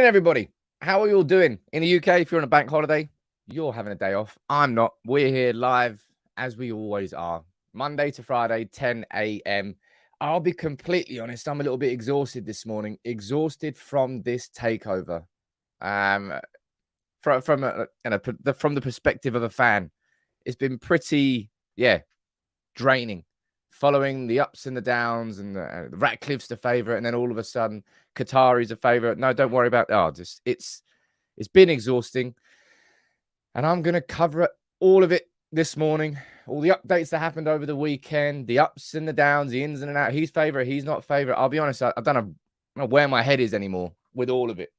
Morning, everybody. How are you all doing? In the UK, if you're on a bank holiday, you're having a day off. I'm not. We're here live, as we always are, Monday to Friday, 10 a.m. I'll be completely honest, I'm a little bit exhausted this morning. Exhausted from this takeover. From the perspective of a fan, it's been pretty, draining. Following the ups and the downs, and Ratcliffe's the favourite, and then all of a sudden, Qatari's a favourite. No, don't worry about it's been exhausting, and I'm going to cover all of it this morning. All the updates that happened over the weekend, the ups and the downs, the ins and the outs. He's favourite, he's not favourite. I'll be honest, I don't know where my head is anymore with all of it.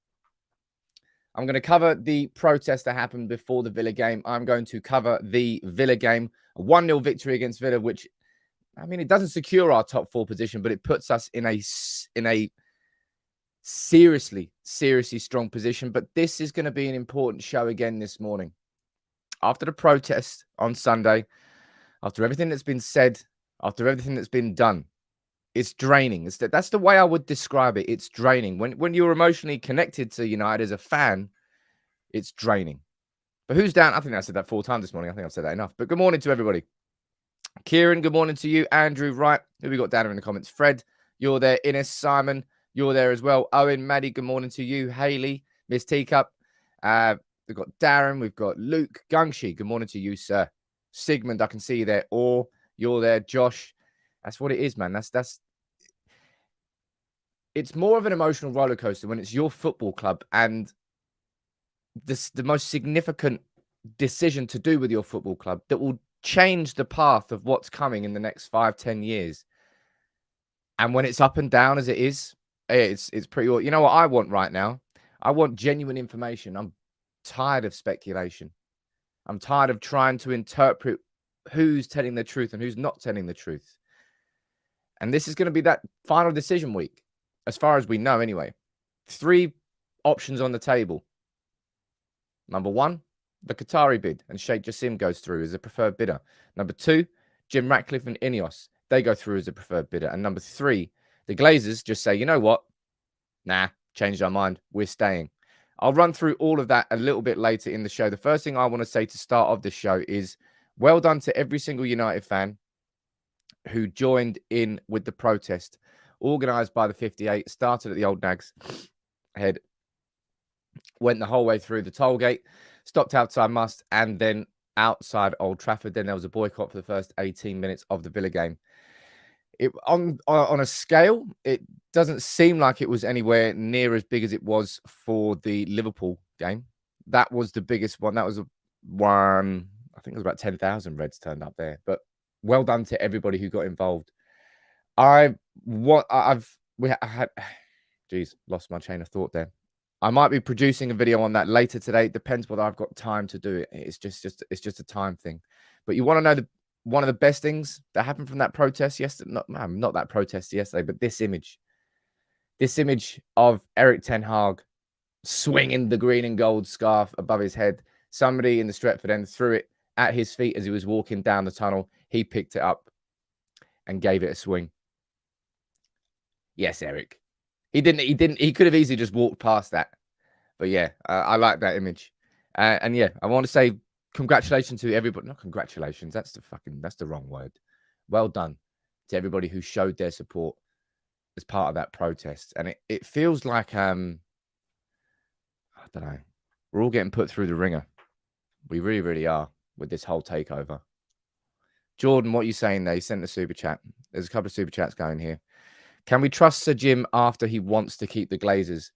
I'm going to cover the protest that happened before the Villa game. I'm going to cover the Villa game, a 1-0 victory against Villa, which, I mean, it doesn't secure our top 4 position, but it puts us in a seriously strong position. But this is going to be an important show again this morning. After the protest on Sunday, after everything that's been said, after everything that's been done, it's draining. That's the way I would describe it. It's draining. When you're emotionally connected to United as a fan, it's draining. But who's down? I think I said that 4 times this morning. I think I've said that enough. But good morning to everybody. Kieran, good morning to you. Andrew, right. Who we got down in the comments? Fred, you're there. Ines, Simon, you're there as well. Owen, Maddie, good morning to you. Haley, Miss Teacup. We've got Darren. We've got Luke. Gungshi, good morning to you, sir. Sigmund, I can see you there. Or you're there. Josh. That's what it is, man. It's more of an emotional roller coaster when it's your football club and the most significant decision to do with your football club that will change the path of what's coming in the next 5-10 years. And when it's up and down as it is, it's pretty. You know what I want right now? I want genuine information. I'm tired of speculation. I'm tired of trying to interpret who's telling the truth and who's not telling the truth. And this is going to be that final decision week, as far as we know anyway. 3 options on the table. Number 1, the Qatari bid, and Sheikh Jassim goes through as a preferred bidder. Number 2, Jim Ratcliffe and Ineos, they go through as a preferred bidder. And number 3, the Glazers just say, you know what? Nah, changed our mind. We're staying. I'll run through all of that a little bit later in the show. The first thing I want to say to start off this show is well done to every single United fan who joined in with the protest, organised by the 58, started at the Old Nags Head, went the whole way through the toll gate, stopped outside Must, and then outside Old Trafford. Then there was a boycott for the first 18 minutes of the Villa game. On a scale, it doesn't seem like it was anywhere near as big as it was for the Liverpool game. That was the biggest one. That was one, I think it was about 10,000 Reds turned up there. But well done to everybody who got involved. Lost my chain of thought there. I might be producing a video on that later today. It depends whether I've got time to do it. It's just a time thing. But you want to know one of the best things that happened from that protest yesterday? Not that protest yesterday, but this image. This image of Erik Ten Hag swinging the green and gold scarf above his head. Somebody in the Stretford end threw it at his feet as he was walking down the tunnel. He picked it up and gave it a swing. Yes, Erik. He could have easily just walked past that. But yeah, I like that image. And yeah, I want to say congratulations to everybody. Not congratulations. That's the wrong word. Well done to everybody who showed their support as part of that protest. And it feels like, I don't know, we're all getting put through the ringer. We really, really are with this whole takeover. Jordan, what are you saying there? You sent the super chat. There's a couple of super chats going here. Can we trust Sir Jim after he wants to keep the Glazers?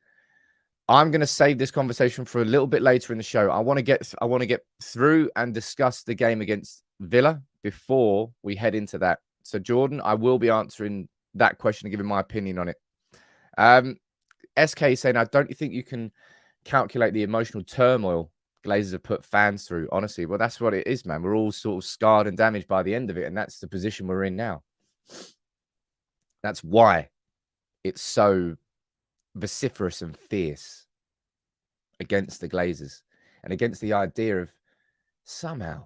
I'm going to save this conversation for a little bit later in the show. I want to get through and discuss the game against Villa before we head into that. So, Jordan, I will be answering that question and giving my opinion on it. SK saying, I don't think you can calculate the emotional turmoil Glazers have put fans through. Honestly, well, that's what it is, man. We're all sort of scarred and damaged by the end of it, and that's the position we're in now. That's why it's so vociferous and fierce against the Glazers and against the idea of somehow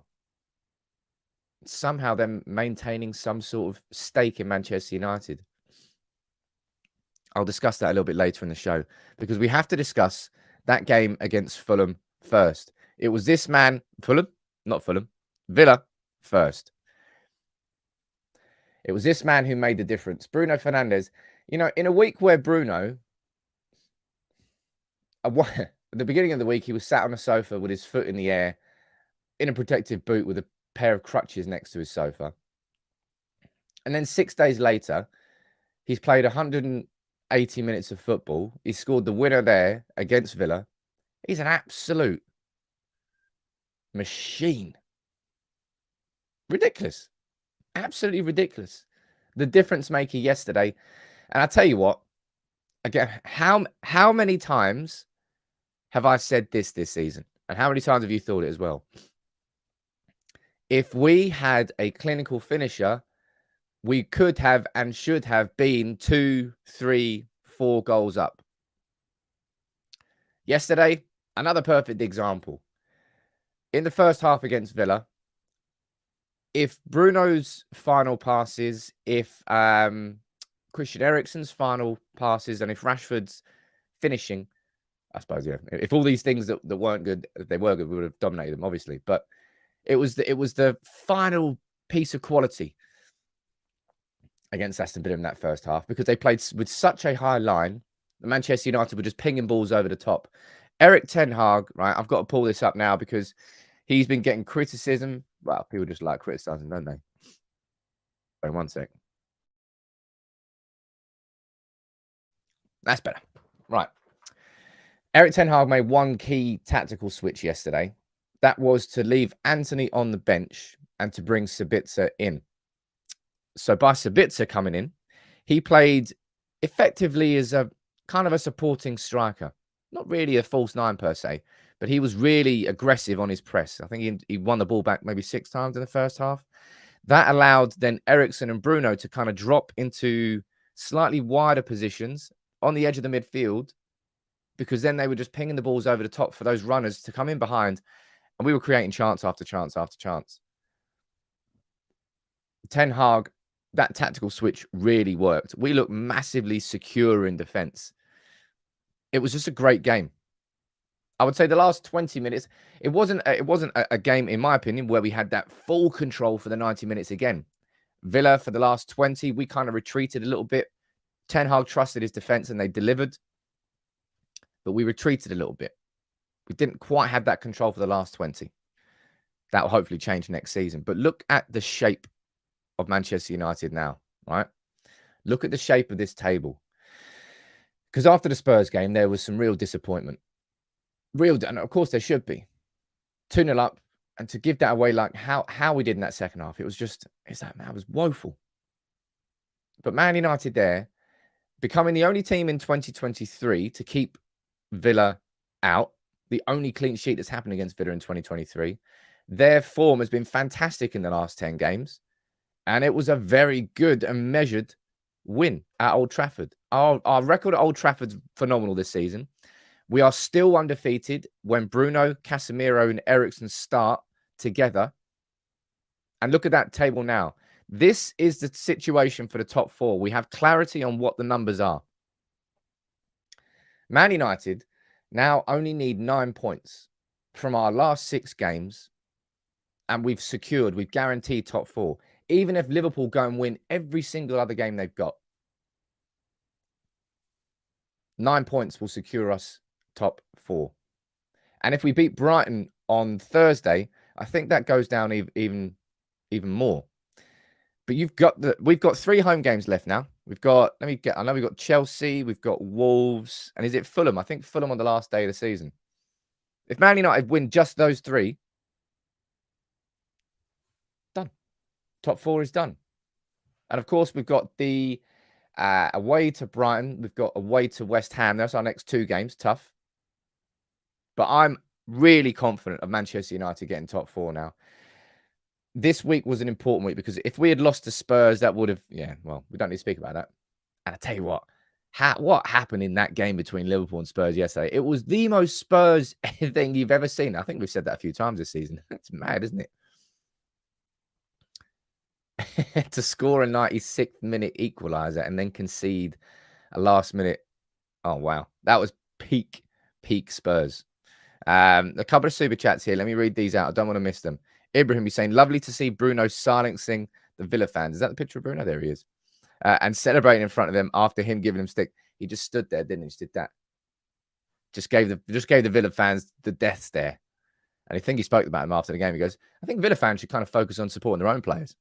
them maintaining some sort of stake in Manchester United. I'll discuss that a little bit later in the show because we have to discuss that game against Fulham first. It was this man, Villa first. It was this man who made the difference. Bruno Fernandes, in a week where Bruno, at the beginning of the week, he was sat on a sofa with his foot in the air in a protective boot with a pair of crutches next to his sofa. And then 6 days later, he's played 180 minutes of football. He scored the winner there against Villa. He's an absolute machine. Ridiculous. Absolutely ridiculous. The difference maker yesterday. And I tell you what, again, how many times have I said this season? And how many times have you thought it as well? If we had a clinical finisher, we could have and should have been 2, 3, 4 goals up. Yesterday, another perfect example. In the first half against Villa, if Bruno's final passes, if Christian Eriksen's final passes, and if Rashford's finishing, I suppose, yeah, if all these things that weren't good, if they were good, we would have dominated them, obviously. But it was the final piece of quality against Aston Villa in that first half because they played with such a high line that Manchester United were just pinging balls over the top. Erik ten Hag, right? I've got to pull this up now because he's been getting criticism. Well, people just like criticizing, don't they? Wait 1 sec. That's better. Right. Erik ten Hag made one key tactical switch yesterday. That was to leave Anthony on the bench and to bring Sabitzer in. So by Sabitzer coming in, he played effectively as a kind of a supporting striker. Not really a false nine per se, but he was really aggressive on his press. I think he won the ball back maybe 6 times in the first half. That allowed then Eriksen and Bruno to kind of drop into slightly wider positions on the edge of the midfield because then they were just pinging the balls over the top for those runners to come in behind, and we were creating chance after chance after chance. Ten Hag, that tactical switch really worked. We looked massively secure in defense. It was just a great game. I would say the last 20 minutes, it wasn't a game, in my opinion, where we had that full control for the 90 minutes again. Villa, for the last 20, we kind of retreated a little bit. Ten Hag trusted his defense and they delivered. But we retreated a little bit. We didn't quite have that control for the last 20. That will hopefully change next season. But look at the shape of Manchester United now, right? Look at the shape of this table. Because after the Spurs game, there was some real disappointment. And of course there should be. 2-0 up, and to give that away like how we did in that second half, it was woeful. But Man United there, becoming the only team in 2023 to keep Villa out, the only clean sheet that's happened against Villa in 2023. Their form has been fantastic in the last 10 games, and it was a very good and measured win at Old Trafford. Our record at Old Trafford's phenomenal this season. We are still undefeated when Bruno, Casemiro, and Eriksen start together. And look at that table now. This is the situation for the top 4. We have clarity on what the numbers are. Man United now only need 9 points from our last 6 games, and we've guaranteed top 4. Even if Liverpool go and win every single other game they've got, 9 points will secure us top 4. And if we beat Brighton on Thursday, I think that goes down even more. But we've got 3 home games left now. We've got Chelsea, we've got Wolves, and is it Fulham? I think Fulham on the last day of the season. If Man United win just those 3, done. Top 4 is done. And of course, we've got the away to Brighton. We've got away to West Ham. That's our next 2 games. Tough. But I'm really confident of Manchester United getting top 4 now. This week was an important week because if we had lost to Spurs, that would have, we don't need to speak about that. And I tell you what happened in that game between Liverpool and Spurs yesterday? It was the most Spurs thing you've ever seen. I think we've said that a few times this season. It's mad, isn't it? To score a 96th minute equaliser and then concede a last minute. Oh, wow. That was peak Spurs. A couple of super chats here. Let me read these out. I don't want to miss them. Ibrahim, you're saying, lovely to see Bruno silencing the Villa fans. Is that the picture of Bruno? There he is. And celebrating in front of them after him giving him stick. He just stood there, didn't he? Just did that. Just gave the Villa fans the death stare. And I think he spoke about him after the game. He goes, I think Villa fans should kind of focus on supporting their own players.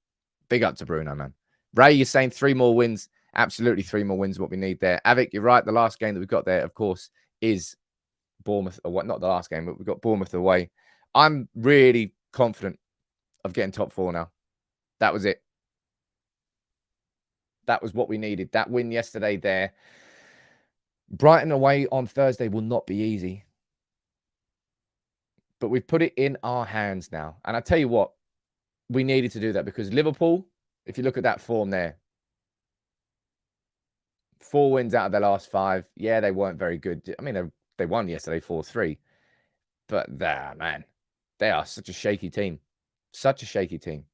Big up to Bruno, man. Ray, you're saying 3 more wins. Absolutely 3 more wins what we need there. Avik, you're right. The last game that we've got there, of course, is Bournemouth. Or what? Not the last game, but we've got Bournemouth away. I'm really confident of getting top 4 now. That was it. That was what we needed. That win yesterday there. Brighton away on Thursday will not be easy. But we've put it in our hands now. And I tell you what, we needed to do that because Liverpool, if you look at that form there, 4 wins out of their last 5. Yeah, they weren't very good. I mean, they won yesterday 4-3. But man, they are such a shaky team. Such a shaky team.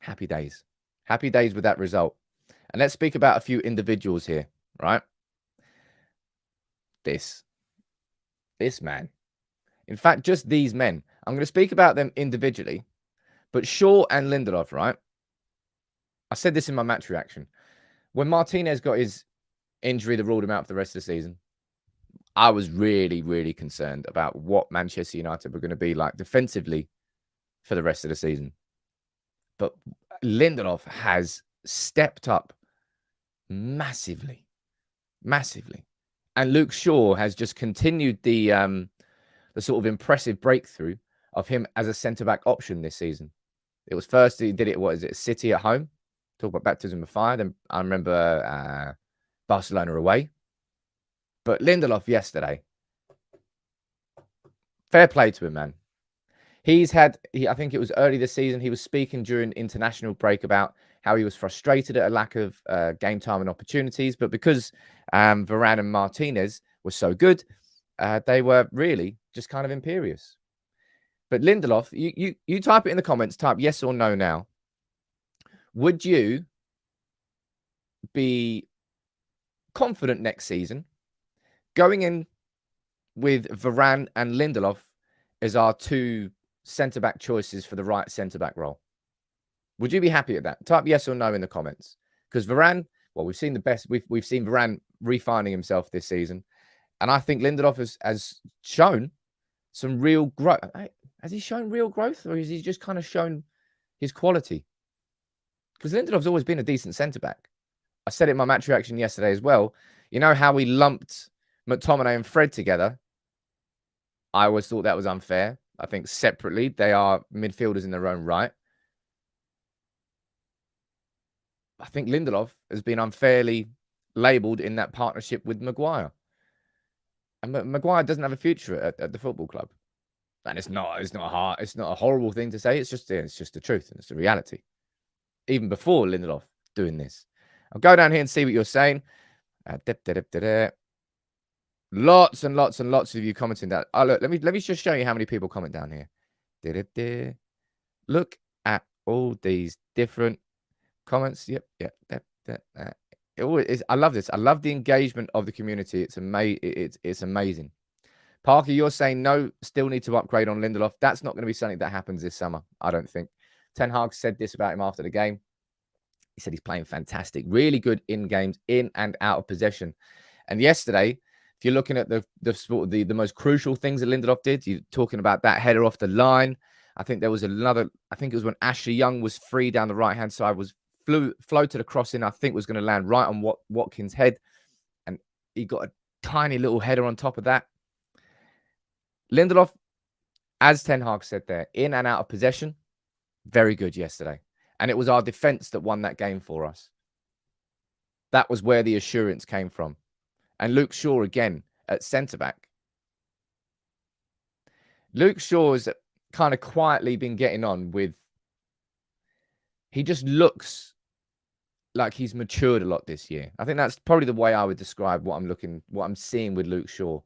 Happy days. Happy days with that result. And let's speak about a few individuals here, right? This man. In fact, just these men. I'm going to speak about them individually. But Shaw and Lindelof, right? I said this in my match reaction. When Martinez got his injury that ruled him out for the rest of the season, I was really, really concerned about what Manchester United were going to be like defensively for the rest of the season. But Lindelof has stepped up massively. Massively. And Luke Shaw has just continued the sort of impressive breakthrough of him as a centre-back option this season. It was first, he did it, what is it, City at home? Talk about baptism of fire. Then I remember Barcelona away. But Lindelof yesterday, fair play to him, man. He's had, I think it was early this season, he was speaking during international break about how he was frustrated at a lack of game time and opportunities. But because Varane and Martinez were so good, they were really just kind of imperious. But Lindelof, you type it in the comments, type yes or no now. Would you be confident next season going in with Varane and Lindelof as our 2 centre-back choices for the right centre-back role? Would you be happy at that? Type yes or no in the comments. Because Varane, well, we've seen the best. We've seen Varane refining himself this season. And I think Lindelof has shown some real growth. Has he shown real growth, or has he just kind of shown his quality? Because Lindelof's always been a decent centre-back. I said it in my match reaction yesterday as well. You know how we lumped McTominay and Fred together? I always thought that was unfair. I think separately, they are midfielders in their own right. I think Lindelof has been unfairly labelled in that partnership with Maguire. And Maguire doesn't have a future at the football club. And it's not a horrible thing to say. It's just the truth and it's the reality. Even before Lindelof doing this. I'll go down here and see what you're saying. Lots and lots and lots of you commenting that. Oh, look, let me just show you how many people comment down here. Look at all these different comments. Yep. It always is. I love this. I love the engagement of the community. It's amazing. Parker, you're saying no, still need to upgrade on Lindelof. That's not going to be something that happens this summer, I don't think. Ten Hag said this about him after the game. He said he's playing fantastic, really good in games, in and out of possession. And yesterday, if you're looking at the most crucial things that Lindelof did, you're talking about that header off the line. I think there was another. I think it was when Ashley Young was free down the right hand side, was floated across in. I think was going to land right on Watkins' head, and he got a tiny little header on top of that. Lindelof, as Ten Hag said there, in and out of possession, very good yesterday. And it was our defense that won that game for us. That was where the assurance came from. And Luke Shaw again at centre-back. Luke Shaw has kind of quietly been getting on with... He just looks like he's matured a lot this year. I think that's probably the way I would describe what I'm seeing with Luke Shaw.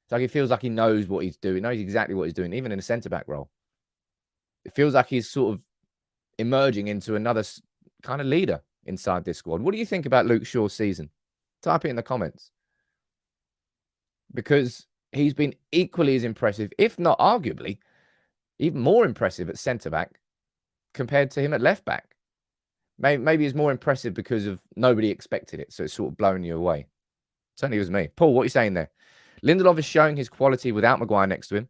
It's like he feels like he knows what he's doing, knows exactly what he's doing, even in a centre-back role. It feels like he's sort of emerging into another kind of leader. inside this squad. What do you think about Luke Shaw's season? Type it in the comments. Because he's been equally as impressive, if not arguably, even more impressive at centre-back compared to him at left-back. Maybe it's more impressive because of nobody expected it, so it's sort of blown you away. Certainly was me. Paul, what are you saying there? Lindelof is showing his quality without Maguire next to him.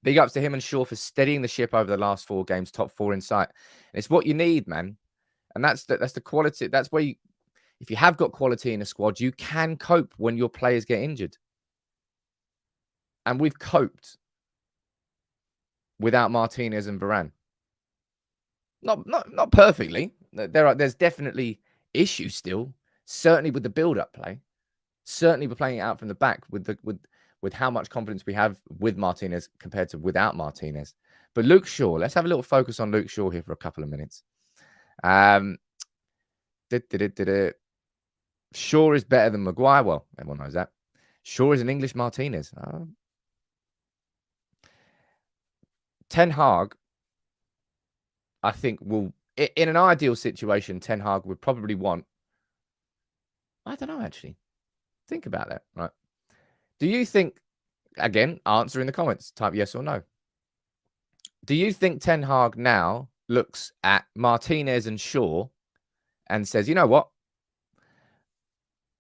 Big ups to him and Shaw for steadying the ship over the last 4 games, top 4 in sight. And it's what you need, man. And that's the quality. That's where if you have got quality in a squad, you can cope when your players get injured. And we've coped without Martinez and Varane. Not perfectly. There's definitely issues still. Certainly with the build-up play. Certainly we're playing it out from the back with how much confidence we have with Martinez compared to without Martinez. But Luke Shaw, let's have a little focus on Luke Shaw here for a couple of minutes. Shaw is better than Maguire. Well, everyone knows that. Shaw is an English Martinez. Ten Hag, I think, will, in an ideal situation, Ten Hag would probably want, I don't know, actually. Think about that, right? Do you think, again, answer in the comments, type yes or no. Do you think Ten Hag now looks at Martinez and Shaw and says, you know what?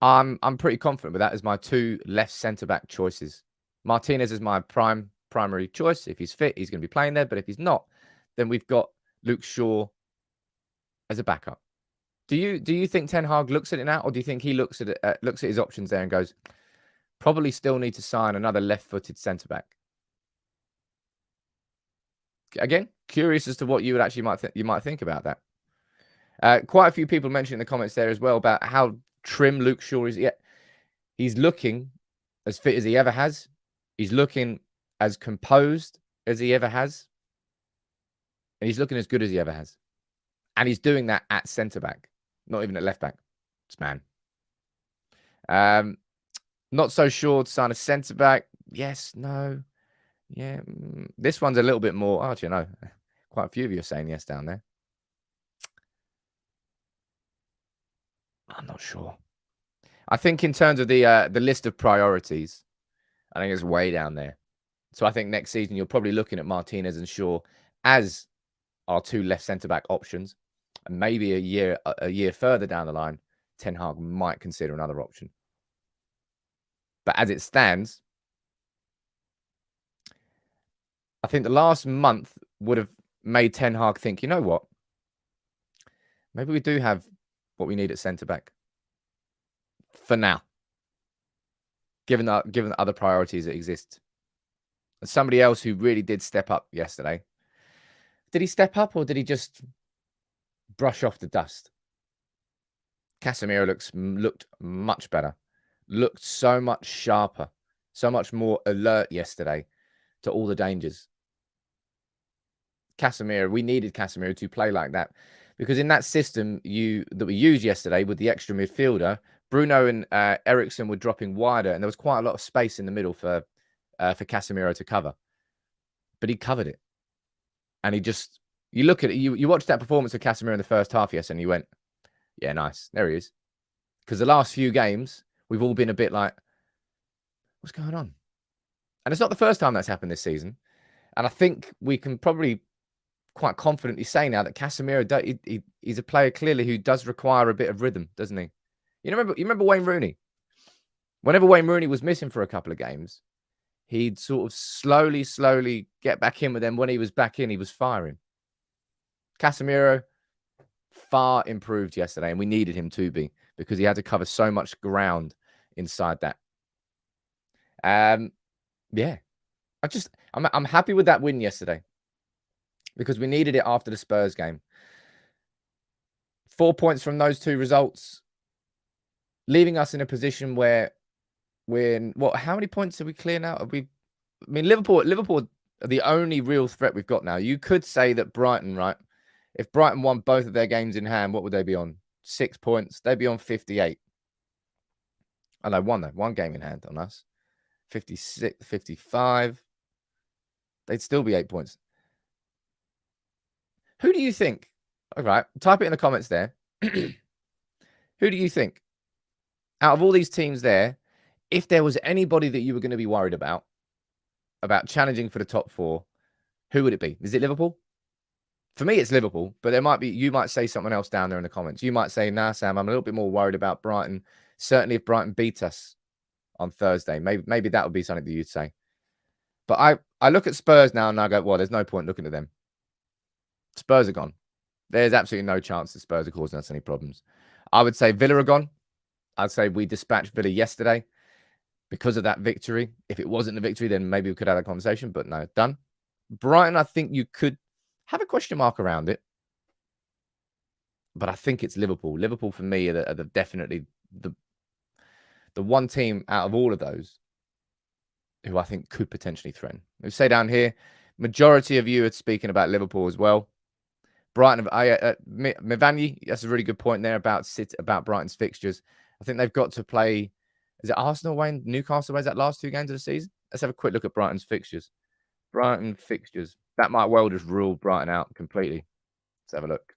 I'm pretty confident with that as my 2 left centre-back choices. Martinez is my primary choice. If he's fit, he's going to be playing there. But if he's not, then we've got Luke Shaw as a backup. Do you think Ten Hag looks at it now, or do you think he looks at it, looks at his options there and goes, probably still need to sign another left-footed centre-back? Again, curious as to what you would actually might think about that. Quite a few people mentioned in the comments there as well about how trim Luke Shaw is. Yeah, he's looking as fit as he ever has. He's looking as composed as he ever has. And he's looking as good as he ever has. And he's doing that at centre-back, not even at left-back. It's man. Not so sure to sign a centre-back. Yes, no. Yeah. This one's a little bit more. Oh, do you know? Quite a few of you are saying yes down there. I'm not sure. I think in terms of the list of priorities, I think it's way down there. So I think next season you're probably looking at Martinez and Shaw as our 2 left centre-back options. And maybe a year further down the line, Ten Hag might consider another option. But as it stands, I think the last month would have made Ten Hag think, you know what? Maybe we do have what we need at centre-back. For now. Given the other priorities that exist. Somebody else who really did step up yesterday. Did he step up or did he just brush off the dust? Casemiro looked much better. Looked so much sharper. So much more alert yesterday to all the dangers. Casemiro, we needed Casemiro to play like that. Because in that system that we used yesterday with the extra midfielder, Bruno and Eriksen were dropping wider, and there was quite a lot of space in the middle for Casemiro to cover. But he covered it. And he just, you look at it, you watched that performance of Casemiro in the first half, yes, and you went, yeah, nice. There he is. Because the last few games, we've all been a bit like, what's going on? And it's not the first time that's happened this season. And I think we can probably quite confidently say now that Casemiro, he's a player clearly who does require a bit of rhythm, doesn't he? You remember Wayne Rooney? Whenever Wayne Rooney was missing for a couple of games, he'd sort of slowly get back in, but then when he was back in, he was firing. Casemiro, far improved yesterday, and we needed him to be because he had to cover so much ground inside that. Yeah. I'm happy with that win yesterday because we needed it after the Spurs game. 4 points from those 2 results, leaving us in a position where how many points are we clear now? Liverpool are the only real threat we've got now. You could say that Brighton, right? If Brighton won both of their games in hand, what would they be on? 6 points. They'd be on 58. Oh, no, one game in hand on us. 56, 55. They'd still be 8 points. Who do you think? All right, type it in the comments there. Who do you think? Out of all these teams there, if there was anybody that you were going to be worried about challenging for the top 4, who would it be? Is it Liverpool? For me, it's Liverpool, but you might say something else down there in the comments. You might say, nah, Sam, I'm a little bit more worried about Brighton. Certainly if Brighton beat us on Thursday, maybe that would be something that you'd say. But I look at Spurs now and I go, well, there's no point looking at them. Spurs are gone. There's absolutely no chance that Spurs are causing us any problems. I would say Villa are gone. I'd say we dispatched Villa yesterday because of that victory. If it wasn't a victory, then maybe we could have a conversation, but no, done. Brighton, I think you could have a question mark around it. But I think it's Liverpool. Liverpool, for me, are definitely the one team out of all of those who I think could potentially threaten. We say down here, majority of you are speaking about Liverpool as well. Brighton, Mivani, that's a really good point there about Brighton's fixtures. I think they've got to play. Is it Arsenal away and Newcastle away? Is that last 2 games of the season? Let's have a quick look at Brighton's fixtures. Brighton fixtures. That might well just rule Brighton out completely. Let's have a look.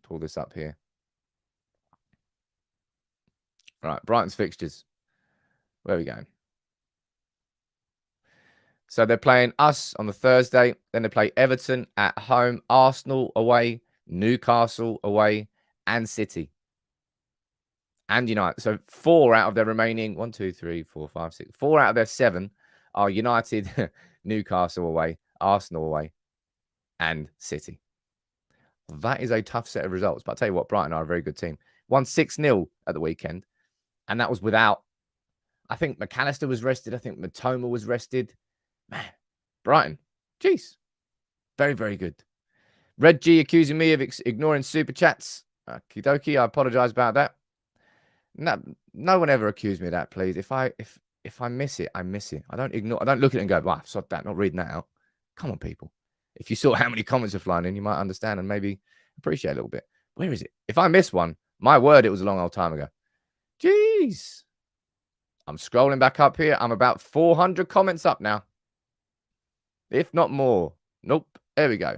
Pull this up here. Right, Brighton's fixtures. Where are we going? So they're playing us on the Thursday. Then they play Everton at home, Arsenal away, Newcastle away, and City. And United. So 4 out of their remaining 1, 2, 3, 4, 5, 6. 4 out of their 7 are United, Newcastle away, Arsenal away, and City. That is a tough set of results. But I'll tell you what, Brighton are a very good team. Won 6-0 at the weekend. And that was without, I think McAllister was rested. I think Matoma was rested. Man, Brighton. Jeez. Very, very good. Red G accusing me of ignoring super chats. Okie dokie. I apologize about that. No one ever accused me of that, please. If I miss it, I miss it. I don't look at it and go, wow, sod that, not reading that out. Come on, people. If you saw how many comments are flying in, you might understand and maybe appreciate a little bit. Where is it? If I miss one, my word, it was a long old time ago. Jeez. I'm scrolling back up here. I'm about 400 comments up now. If not more. Nope. There we go.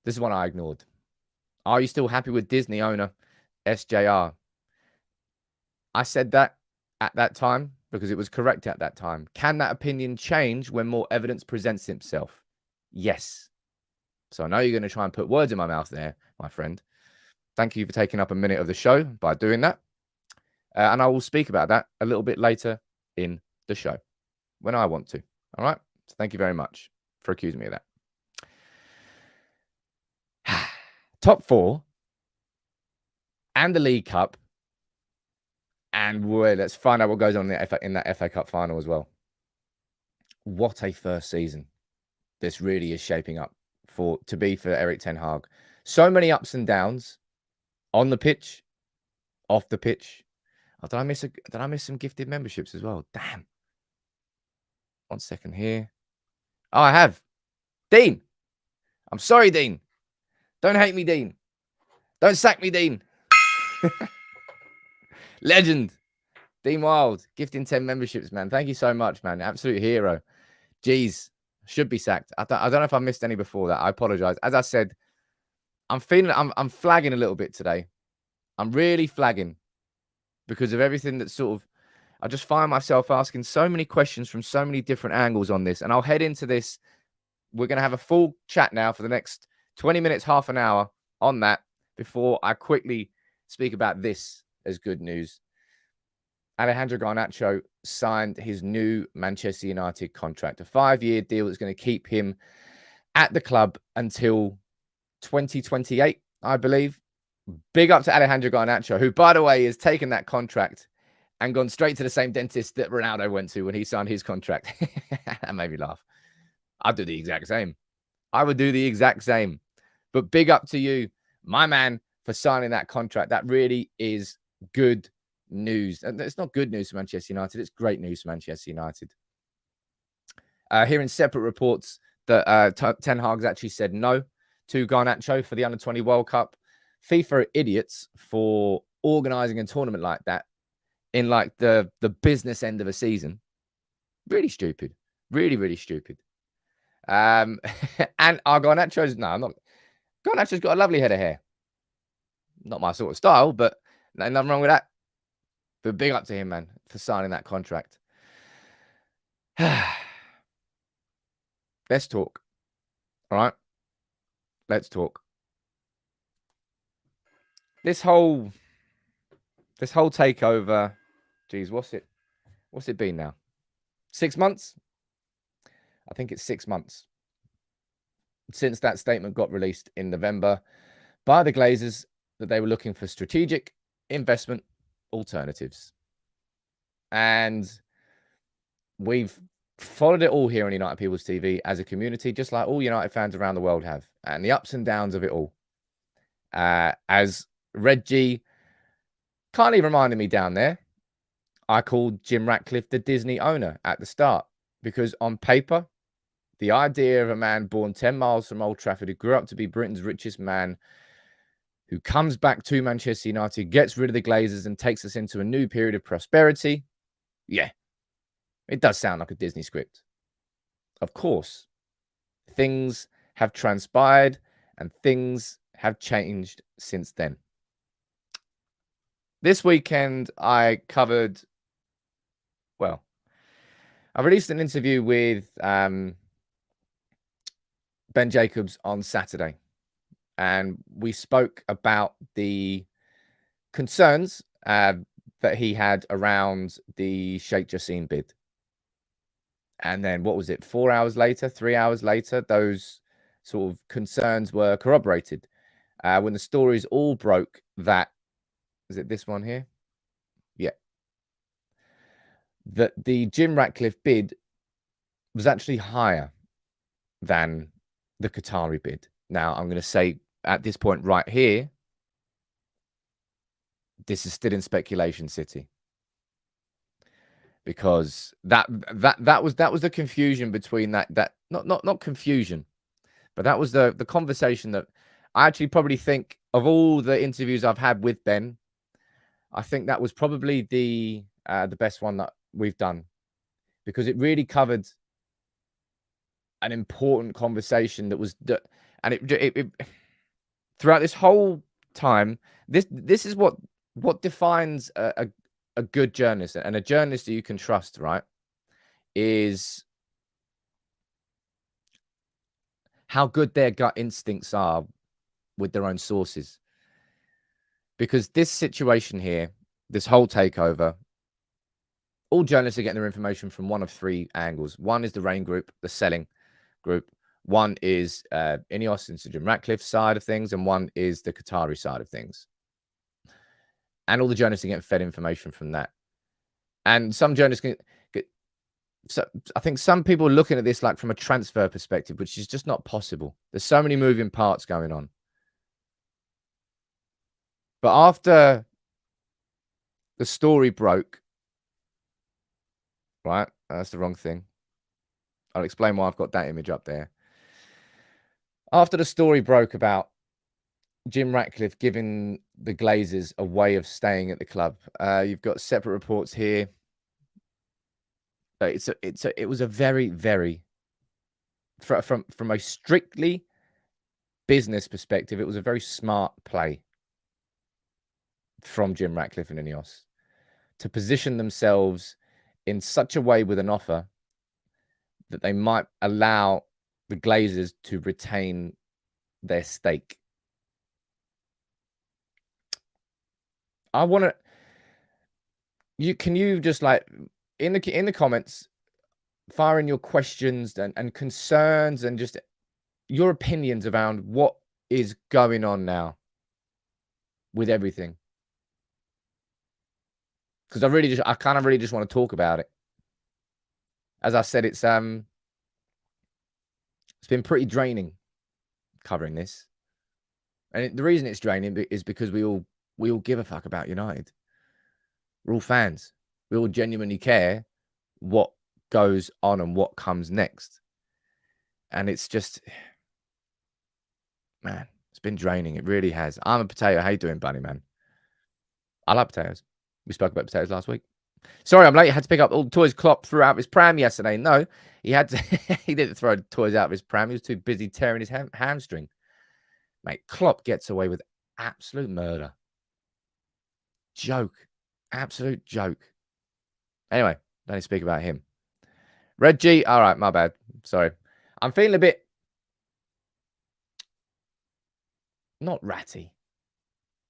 This is one I ignored. Are you still happy with Disney owner SJR? I said that at that time because it was correct at that time. Can that opinion change when more evidence presents itself? Yes. So I know you're going to try and put words in my mouth there, my friend. Thank you for taking up a minute of the show by doing that. And I will speak about that a little bit later in the show when I want to. All right. So thank you very much for accusing me of that. Top 4 and the League Cup. And let's find out what goes on in that FA Cup final as well. What a first season this really is shaping up to be for Erik ten Hag. So many ups and downs on the pitch, off the pitch. Oh, did I miss some gifted memberships as well? Damn. 1 second here. Oh, I have. Dean. I'm sorry, Dean. Don't hate me, Dean. Don't sack me, Dean. Legend. Dean Wild. Gifting 10 memberships, man. Thank you so much, man. Absolute hero. Jeez. Should be sacked. I don't know if I missed any before that. I apologize. As I said, I'm flagging a little bit today. I'm really flagging because of everything that sort of, I just find myself asking so many questions from so many different angles on this. And I'll head into this. We're going to have a full chat now for the next 20 minutes, half an hour on that before I quickly speak about this as good news. Alejandro Garnacho signed his new Manchester United contract, a 5-year deal that's going to keep him at the club until 2028, I believe. Big up to Alejandro Garnacho, who, by the way, has taken that contract and gone straight to the same dentist that Ronaldo went to when he signed his contract. That made me laugh. I'd do the exact same. I would do the exact same. But big up to you, my man, for signing that contract. That really is good news. And it's not good news for Manchester United. It's great news for Manchester United. Hearing separate reports that Ten Hag's actually said no to Garnacho for the Under-20 World Cup. FIFA are idiots for organising a tournament like that in like the business end of a season. Really stupid. Really, really stupid. And our Garnacho's, no, I'm not. Garnacho's got a lovely head of hair. Not my sort of style, but nothing wrong with that. But big up to him, man, for signing that contract. Let's talk. All right? Let's talk. This whole takeover, geez, what's it been now? 6 months? I think it's 6 months since that statement got released in November by the Glazers that they were looking for strategic investment alternatives. And we've followed it all here on United People's TV as a community, just like all United fans around the world have, and the ups and downs of it all. As Red G kindly reminded me down there, I called Jim Ratcliffe the Disney owner at the start, because on paper, the idea of a man born 10 miles from Old Trafford, who grew up to be Britain's richest man, who comes back to Manchester United, gets rid of the Glazers and takes us into a new period of prosperity. Yeah, it does sound like a Disney script. Of course, things have transpired and things have changed since then. This weekend, I released an interview with Ben Jacobs on Saturday, and we spoke about the concerns that he had around the Sheikh Jassim bid. And then, what was it, 3 hours later, those sort of concerns were corroborated when the stories all broke that, is it this one here? Yeah. That the Jim Ratcliffe bid was actually higher than the Qatari bid. Now, I'm going to say at this point right here, this is still in speculation city. Because that was the confusion between not confusion, but that was the conversation that I actually probably think, of all the interviews I've had with Ben, I think that was probably the best one that we've done, because it really covered an important conversation that was and it throughout this whole time. This is what defines a good journalist, and a journalist that you can trust, right, is how good their gut instincts are with their own sources. Because this situation here, this whole takeover, all journalists are getting their information from one of three angles. One is the Rain Group, the selling group. One is Ineos and Sir Jim Ratcliffe's side of things, and one is the Qatari side of things. And all the journalists are getting fed information from that. And some journalists can get. So I think some people are looking at this like from a transfer perspective, which is just not possible. There's so many moving parts going on. But after the story broke, right? That's the wrong thing. I'll explain why I've got that image up there. After the story broke about Jim Ratcliffe giving the Glazers a way of staying at the club, you've got separate reports here. It was a very, very, from a strictly business perspective, it was a very smart play from Jim Ratcliffe and Ineos to position themselves in such a way with an offer that they might allow the Glazers to retain their stake. I want to. Can you just, like, in the comments, fire in your questions and concerns and just your opinions around what is going on now with everything? Because I kind of really just want to talk about it. As I said, it's been pretty draining covering this, and the reason it's draining is because we all give a fuck about United. We're all fans. We all genuinely care what goes on and what comes next. And it's just, man, it's been draining. It really has. I'm a potato. How you doing, buddy, man? I like potatoes. We spoke about potatoes last week. Sorry, I'm late. I had to pick up all the toys Klopp threw out of his pram yesterday. No, he had to. He didn't throw toys out of his pram. He was too busy tearing his hamstring. Mate, Klopp gets away with Absolute murder. Joke. Absolute joke. Anyway, don't need to speak about him. Red G. All right, my bad. Sorry. I'm feeling a bit not ratty.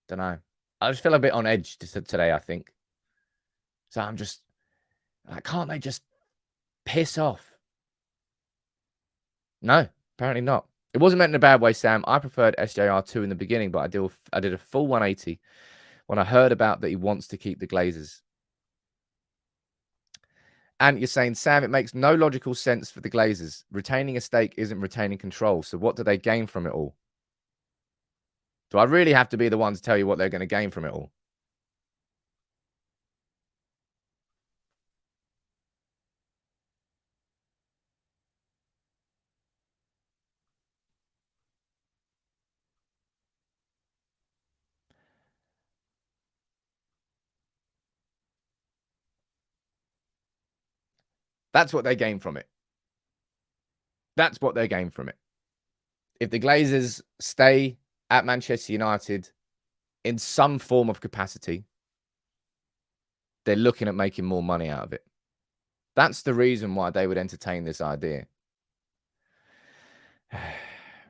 Don't know. I just feel a bit on edge today, I think. So I'm just like, can't they just piss off? No, apparently not. It wasn't meant in a bad way, Sam. I preferred SJR2 in the beginning, but I did a full 180 when I heard about that he wants to keep the Glazers. And you're saying, Sam, it makes no logical sense for the Glazers. Retaining a stake isn't retaining control. So what do they gain from it all? Do I really have to be the one to tell you what they're going to gain from it all? That's what they gain from it. That's what they gain from it. If the Glazers stay at Manchester United in some form of capacity, they're looking at making more money out of it. That's the reason why they would entertain this idea.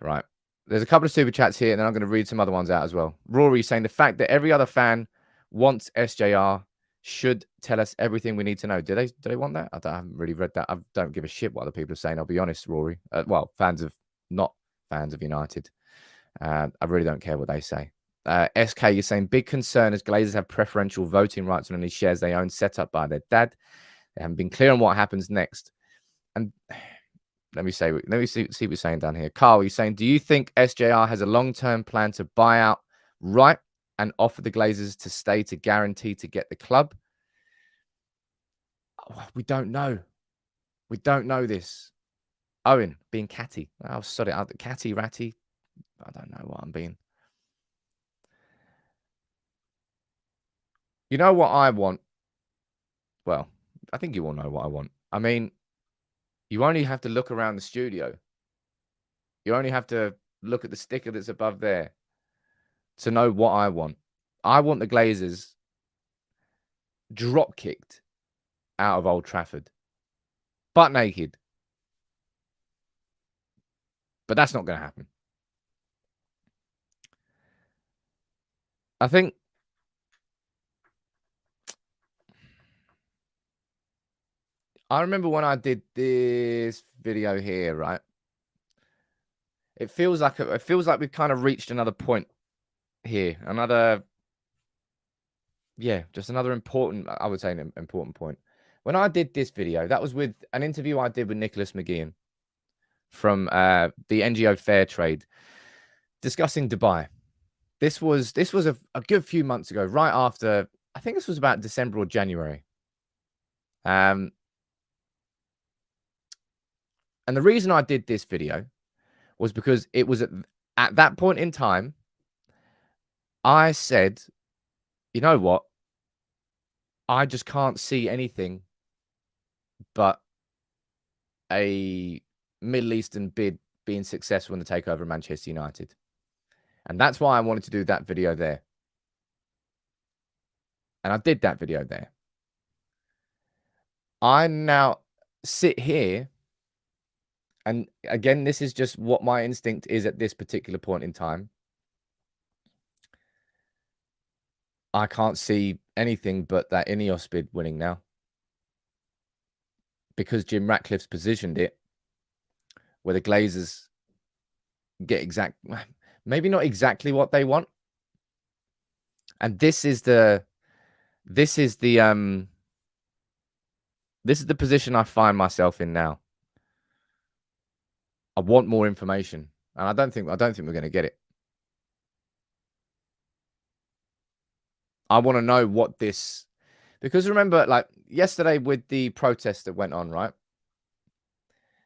Right. There's a couple of super chats here, and then I'm going to read some other ones out as well. Rory saying the fact that every other fan wants SJR should tell us everything we need to know. Do they want that? I haven't really read that. I don't give a shit what other people are saying. I'll be honest, Rory. Well, not fans of United. I really don't care what they say. SK, you're saying big concern as Glazers have preferential voting rights on any shares they own set up by their dad. They haven't been clear on what happens next. And let me see what you're saying down here. Carl, you're saying, do you think SJR has a long-term plan to buy out right and offer the Glazers to stay to guarantee to get the club? Oh, we don't know. We don't know this. Owen, being catty. I'll sod it out. Catty, ratty. I don't know what I'm being. You know what I want? Well, I think you all know what I want. I mean, you only have to look around the studio. You only have to look at the sticker that's above there to know what I want. I want the Glazers drop kicked out of Old Trafford, butt naked. But that's not going to happen. I think I remember when I did this video here, right? It feels like we've kind of reached another point here. Just another important, I would say an important point. When I did this video, that was with an interview I did with Nicholas McGeehan from the NGO Fair Trade discussing Dubai. This was a good few months ago, right after, I think this was about December or January. And the reason I did this video was because it was at that point in time, I said, you know what? I just can't see anything but a Middle Eastern bid being successful in the takeover of Manchester United. And that's why I wanted to do that video there. And I did that video there. I now sit here, and again, this is just what my instinct is at this particular point in time. I can't see anything but that Ineos bid winning now. Because Jim Ratcliffe's positioned it where the Glazers get maybe not exactly what they want. And this is the position I find myself in now. I want more information, and I don't think we're going to get it. I want to know what this, because remember, like yesterday with the protest that went on, right?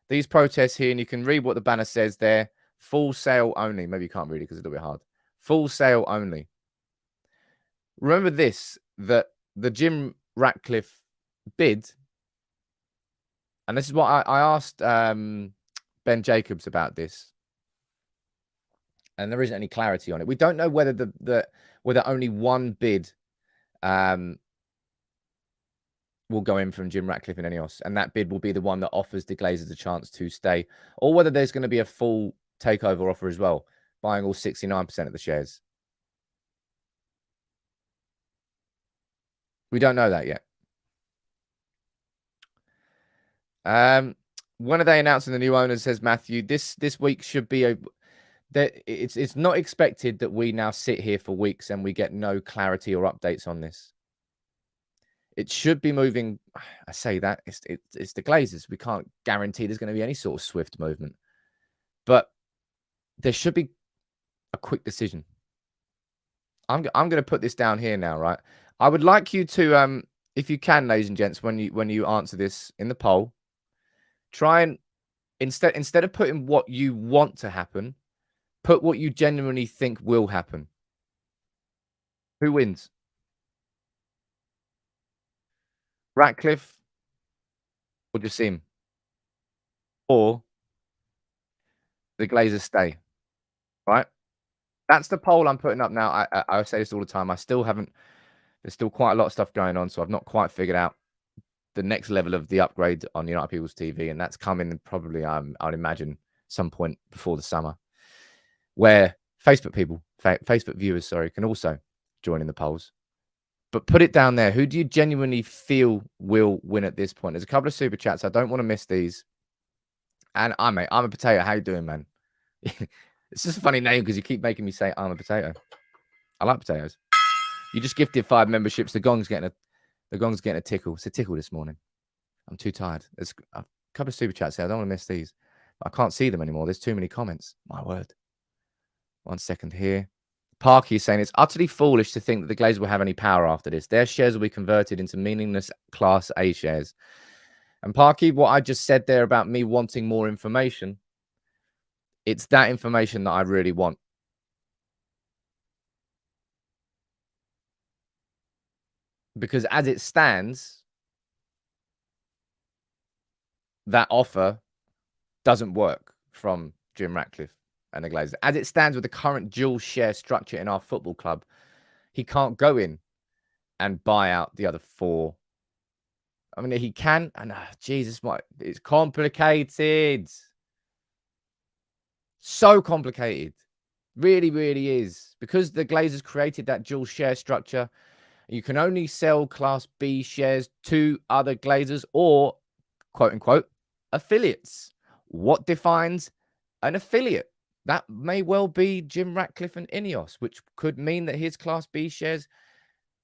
These protests here, and you can read what the banner says there: full sale only. Maybe you can't read it because it's a little bit hard. Full sale only. Remember this, that the Jim Ratcliffe bid, and this is what I asked Ben Jacobs about this. and there isn't any clarity on it. We don't know whether whether only one bid will go in from Jim Ratcliffe and Ineos, and that bid will be the one that offers the Glazers a chance to stay, or whether there's going to be a full takeover offer as well, buying all 69% of the shares. We don't know that yet. When are they announcing the new owners? Says Matthew. This week should be it's not expected that we now sit here for weeks and we get no clarity or updates on this. It should be moving. I say that it's the Glazers. We can't guarantee there's going to be any sort of swift movement, but there should be a quick decision. I'm going to put this down here now, right? I would like you to, if you can, ladies and gents, when you answer this in the poll, try and instead of putting what you want to happen, put what you genuinely think will happen. Who wins? Ratcliffe or Jassim? Or the Glazers stay? Right? That's the poll I'm putting up now. I say this all the time. There's still quite a lot of stuff going on, so I've not quite figured out the next level of the upgrade on United People's TV, and that's coming probably, I'd imagine, some point before the summer, where Facebook viewers, can also join in the polls. But put it down there. Who do you genuinely feel will win at this point? There's a couple of super chats. I don't want to miss these. And I'm a potato. How you doing, man? It's just a funny name because you keep making me say I'm a potato. I like potatoes. You just gifted 5 memberships. The gong's getting a tickle. It's a tickle this morning. I'm too tired. There's a couple of super chats here. I don't want to miss these. I can't see them anymore. There's too many comments. My word. 1 second here. Parky is saying it's utterly foolish to think that the Glazers will have any power after this. Their shares will be converted into meaningless Class A shares. And Parky, what I just said there about me wanting more information, it's that information that I really want. Because as it stands, that offer doesn't work from Jim Ratcliffe and the Glazers. As it stands with the current dual share structure in our football club, he can't go in and buy out the other 4. I mean, he can, and Jesus, it's complicated. So complicated. Really, really is. Because the Glazers created that dual share structure, you can only sell Class B shares to other Glazers or, quote unquote, affiliates. What defines an affiliate? That may well be Jim Ratcliffe and Ineos, which could mean that his Class B shares,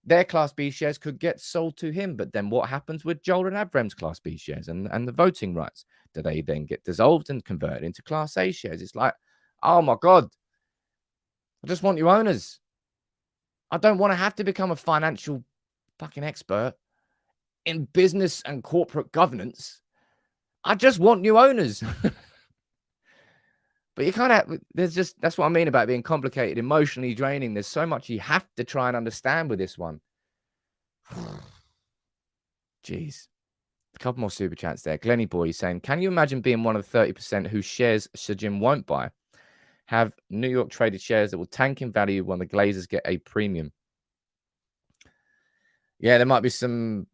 their Class B shares could get sold to him. But then what happens with Joel and Avram's Class B shares and the voting rights? Do they then get dissolved and converted into Class A shares? It's like, oh my God, I just want you owners. I don't want to have to become a financial fucking expert in business and corporate governance. I just want new owners. But you kind of, that's what I mean about being complicated, emotionally draining. There's so much you have to try and understand with this one. Jeez. A couple more super chats there. Glenny Boy saying, can you imagine being one of the 30% whose shares Sir Jim won't buy? Have New York traded shares that will tank in value when the Glazers get a premium? Yeah, there might be some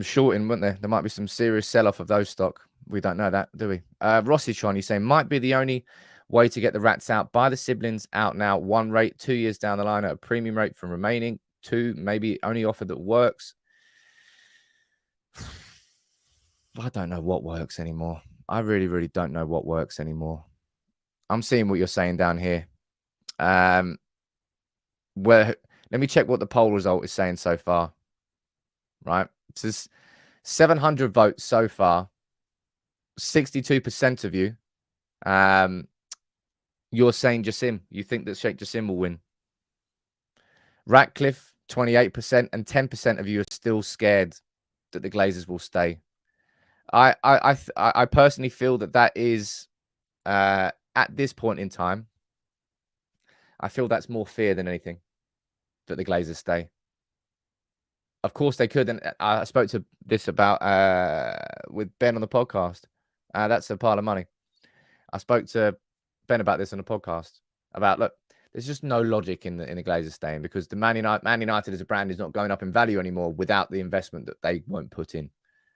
shorting, wouldn't there? There might be some serious sell-off of those stock. We don't know that, do we? Rossitron, he's saying, might be the only way to get the rats out. Buy the siblings out now. 1 rate, 2 years down the line at a premium rate from remaining. 2, maybe only offer that works. I don't know what works anymore. I really, really don't know what works anymore. I'm seeing what you're saying down here. Let me check what the poll result is saying so far. Right? This is 700 votes so far. 62% of you, you're saying Jassim. You think that Sheikh Jassim will win. Ratcliffe, 28%, and 10% of you are still scared that the Glazers will stay. I personally feel that is, at this point in time, I feel that's more fear than anything, that the Glazers stay. Of course they could, and I spoke to this about with Ben on the podcast. That's a pile of money. I spoke to Ben about this on the podcast. about, look, there's just no logic in the Glazers staying, because the Man United as a brand is not going up in value anymore without the investment that they won't put in.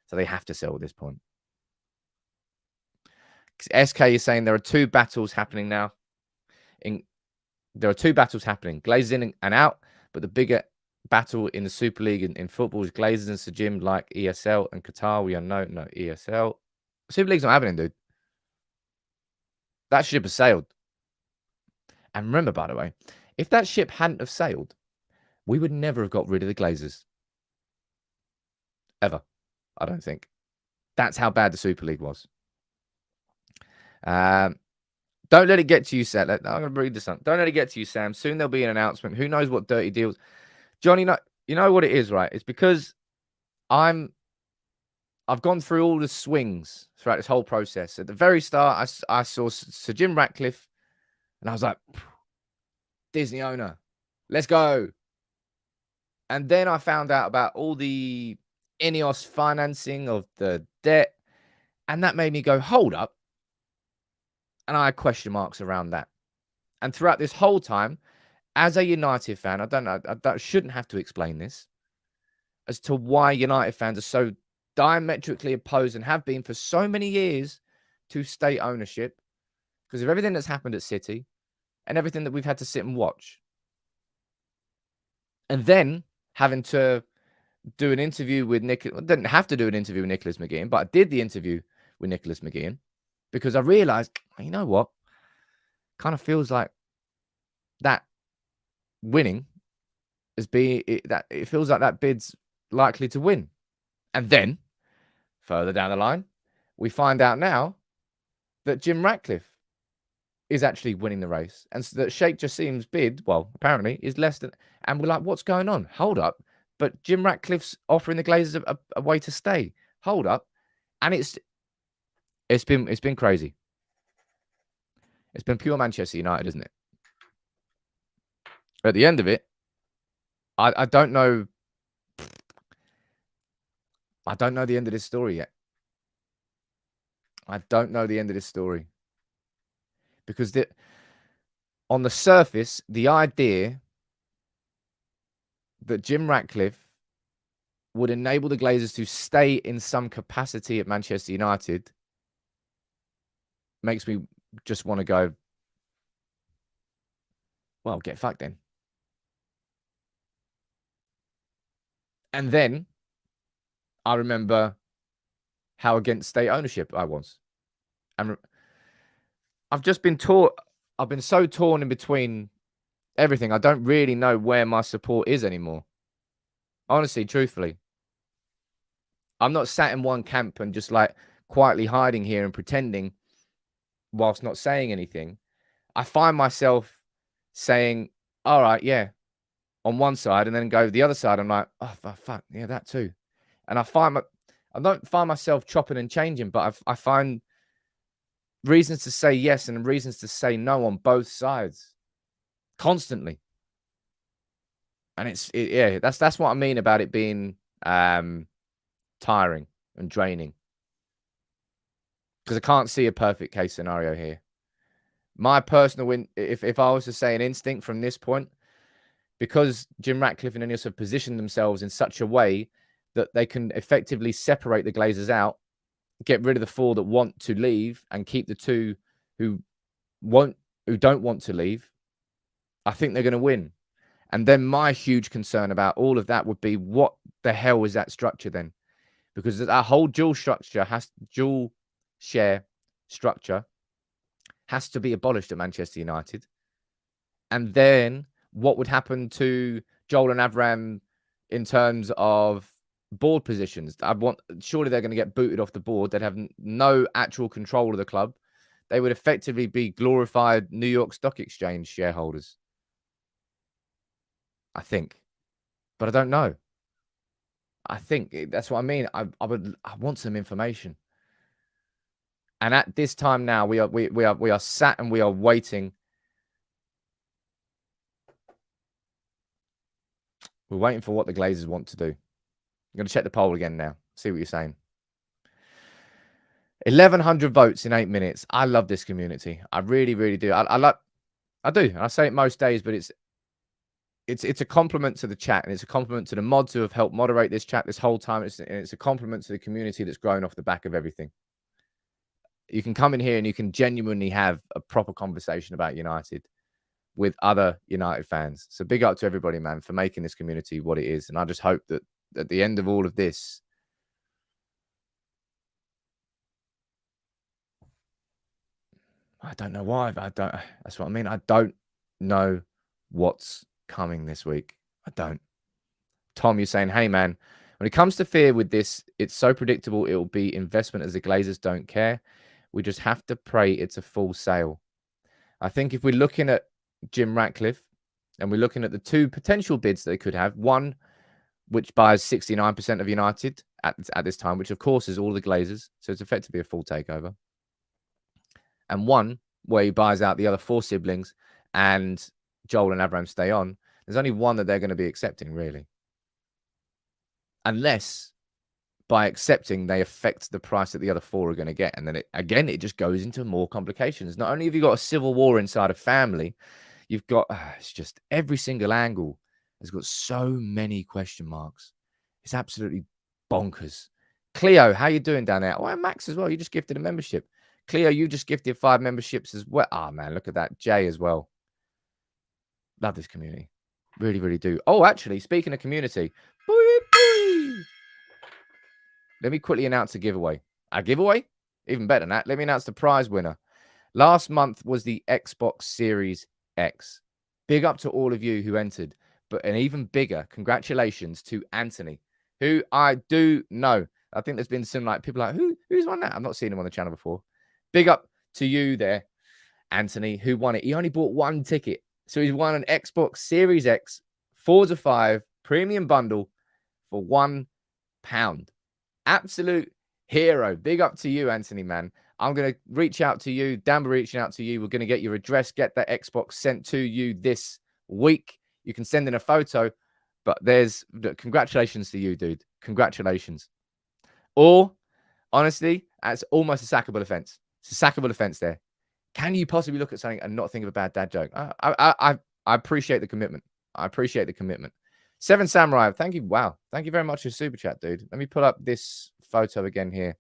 So they have to sell at this point. SK is saying there are two battles happening now. There are two battles happening: Glazers in and out, but the bigger battle in the Super League in football is Glazers and Sajim, like ESL and Qatar. We are no ESL. Super League's not happening, dude. That ship has sailed. And remember, by the way, if that ship hadn't have sailed, we would never have got rid of the Glazers. Ever. I don't think. That's how bad the Super League was. Don't let it get to you, Sam. I'm going to read this on. Don't let it get to you, Sam. Soon there'll be an announcement. Who knows what dirty deals? Johnny, you know what it is, right? It's because I've gone through all the swings throughout this whole process. At the very start, I saw Sir Jim Ratcliffe, and I was like, Disney owner, let's go. And then I found out about all the Ineos financing of the debt, and that made me go, hold up. And I had question marks around that. And throughout this whole time, as a United fan, I don't know, I shouldn't have to explain this, as to why United fans are so diametrically opposed, and have been for so many years, to state ownership, because of everything that's happened at City and everything that we've had to sit and watch. And then having to do an interview with I didn't have to do an interview with Nicholas McGeehan, but I did the interview with Nicholas McGeehan, because I realized, you know what? Kind of feels like that winning it feels like that bid's likely to win. And then further down the line, we find out now that Jim Ratcliffe is actually winning the race, and so that Sheikh Jassim's bid, well, apparently, is less than. And we're like, what's going on? Hold up. But Jim Ratcliffe's offering the Glazers a way to stay. Hold up. And it's been crazy. It's been pure Manchester United, isn't it? At the end of it, I don't know. I don't know the end of this story yet. I don't know the end of this story. Because on the surface, the idea that Jim Ratcliffe would enable the Glazers to stay in some capacity at Manchester United makes me just want to go, well, get fucked then. And then I remember how against state ownership I was. And I've just been I've been so torn in between everything. I don't really know where my support is anymore. Honestly, truthfully. I'm not sat in one camp and just like quietly hiding here and pretending whilst not saying anything. I find myself saying, all right, yeah, on one side, and then go the other side. I'm like, oh, fuck, yeah, that too. And I don't find myself chopping and changing, but I find reasons to say yes and reasons to say no on both sides constantly. And that's what I mean about it being tiring and draining, because I can't see a perfect case scenario here. My personal win, if I was to say an instinct from this point, because Jim Ratcliffe and Ineos have positioned themselves in such a way that they can effectively separate the Glazers out, get rid of the 4 that want to leave, and keep the 2 who don't want to leave, I think they're going to win. And then my huge concern about all of that would be, what the hell is that structure then? Because that whole dual share structure has to be abolished at Manchester United. And then what would happen to Joel and Avram in terms of board positions? Surely they're going to get booted off the board. They'd have no actual control of the club. They would effectively be glorified New York Stock Exchange shareholders, I think. But I don't know. I think that's what I mean. I want some information. And at this time now, we are sat and we are waiting. We're waiting for what the Glazers want to do. I'm going to check the poll again now. See what you're saying. 1,100 votes in 8 minutes. I love this community. I really, really do. I I do. I say it most days, but it's a compliment to the chat, and it's a compliment to the mods who have helped moderate this chat this whole time. It's a compliment to the community that's grown off the back of everything. You can come in here and you can genuinely have a proper conversation about United with other United fans. So big up to everybody, man, for making this community what it is. And I just hope that at the end of all of this, I don't know why, but that's what I mean. I don't know what's coming this week. I don't. Tom, you're saying, hey, man, when it comes to fear with this, it's so predictable. It will be investment as the Glazers don't care. We just have to pray it's a full sale. I think if we're looking at Jim Ratcliffe and we're looking at the two potential bids they could have, one which buys 69% of United at this time, which of course is all the Glazers. So it's effectively a full takeover. And one where he buys out the other four siblings and Joel and Abraham stay on. There's only one that they're going to be accepting, really. Unless by accepting, they affect the price that the other four are going to get. And then it just goes into more complications. Not only have you got a civil war inside a family, you've got, it's just every single angle has got so many question marks. It's absolutely bonkers. Cleo, how you doing down there? Oh, and Max as well. You just gifted a membership. Cleo, you just gifted 5 memberships as well. Ah, man, look at that. Jay as well. Love this community. Really, really do. Oh, actually, speaking of community, let me quickly announce a giveaway. A giveaway? Even better than that. Let me announce the prize winner. Last month was the Xbox Series X. Big up to all of you who entered. But an even bigger congratulations to Anthony, who I do know. I think there's been some like people like, who's won that? I've not seen him on the channel before. Big up to you there, Anthony, who won it. He only bought one ticket. So he's won an Xbox Series X Forza 5 premium bundle for £1. Absolute hero. Big up to you, Anthony, man. I'm going to reach out to you. Dan will be reaching out to you. We're going to get your address, get that Xbox sent to you this week. You can send in a photo, but there's congratulations to you, dude. Congratulations. Or, honestly, that's almost a sackable offense. It's a sackable offense there. Can you possibly look at something and not think of a bad dad joke? I appreciate the commitment. I appreciate the commitment. Seven Samurai, thank you. Wow. Thank you very much for super chat, dude. Let me pull up this photo again here.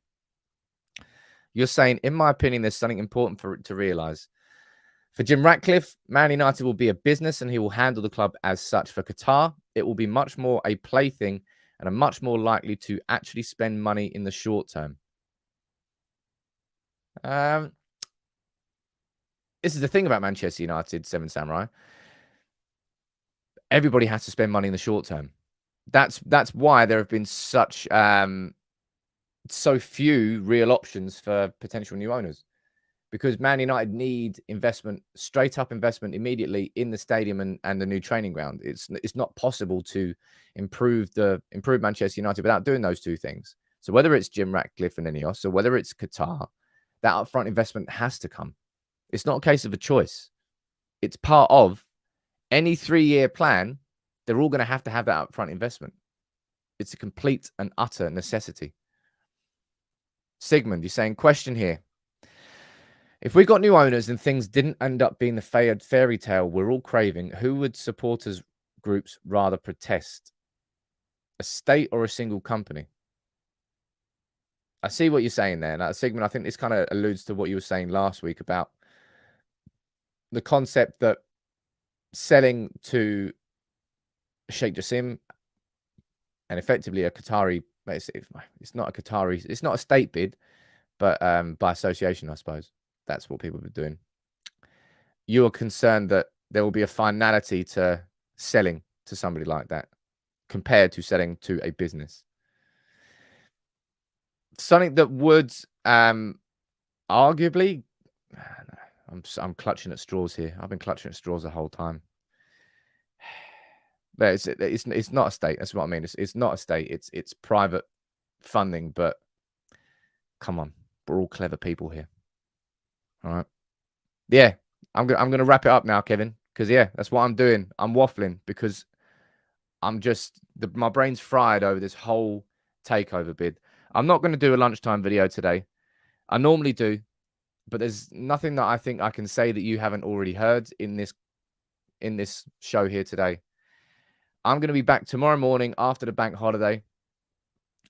You're saying, in my opinion, there's something important to realize. For Jim Ratcliffe, Man United will be a business and he will handle the club as such. For Qatar, it will be much more a plaything and are much more likely to actually spend money in the short term. This is the thing about Manchester United, Seven Samurai. Everybody has to spend money in the short term. That's why there have been such so few real options for potential new owners, because Man United need investment, straight up investment immediately in the stadium and the new training ground. It's not possible to improve Manchester United without doing those two things. So whether it's Jim Ratcliffe and Ineos or whether it's Qatar, that upfront investment has to come. It's not a case of a choice. It's part of any 3-year plan. They're all going to have that upfront investment. It's a complete and utter necessity. Sigmund, you're saying, question here. If we got new owners and things didn't end up being the fairy tale we're all craving, who would supporters groups rather protest? A state or a single company? I see what you're saying there. Now, Sigmund, I think this kind of alludes to what you were saying last week about the concept that selling to Sheikh Jassim and effectively a Qatari, it's not a Qatari, it's not a state bid, but by association, I suppose. That's what people are doing. You are concerned that there will be a finality to selling to somebody like that compared to selling to a business. Something that would arguably, I'm clutching at straws here. I've been clutching at straws the whole time. But it's not a state. That's what I mean. It's not a state. It's private funding. But come on, we're all clever people here. All right. Yeah, I'm gonna wrap it up now, Kevin. Because yeah, that's what I'm doing. I'm waffling because I'm just my brain's fried over this whole takeover bid. I'm not going to do a lunchtime video today. I normally do, But there's nothing that I think I can say that you haven't already heard in this show here today. I'm going to be back tomorrow morning after the bank holiday.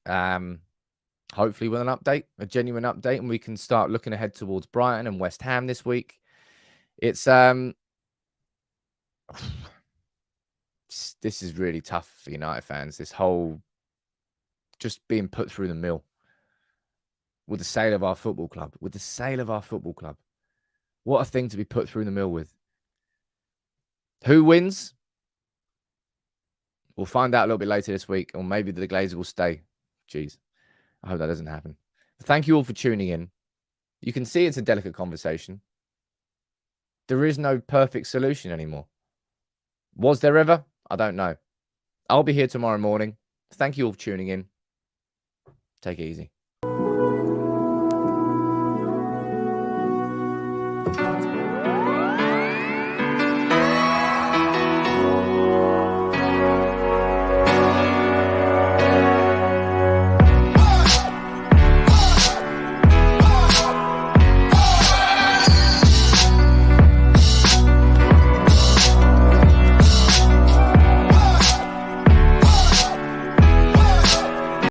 Hopefully with an update, a genuine update, and we can start looking ahead towards Brighton and West Ham this week. It's this is really tough for United fans. This whole just being put through the mill with the sale of our football club. What a thing to be put through the mill with. Who wins? We'll find out a little bit later this week, or maybe the Glazers will stay. Jeez, I hope that doesn't happen. But thank you all for tuning in. You can see it's a delicate conversation. There is no perfect solution anymore. Was there ever? I don't know. I'll be here tomorrow morning. Thank you all for tuning in. Take it easy.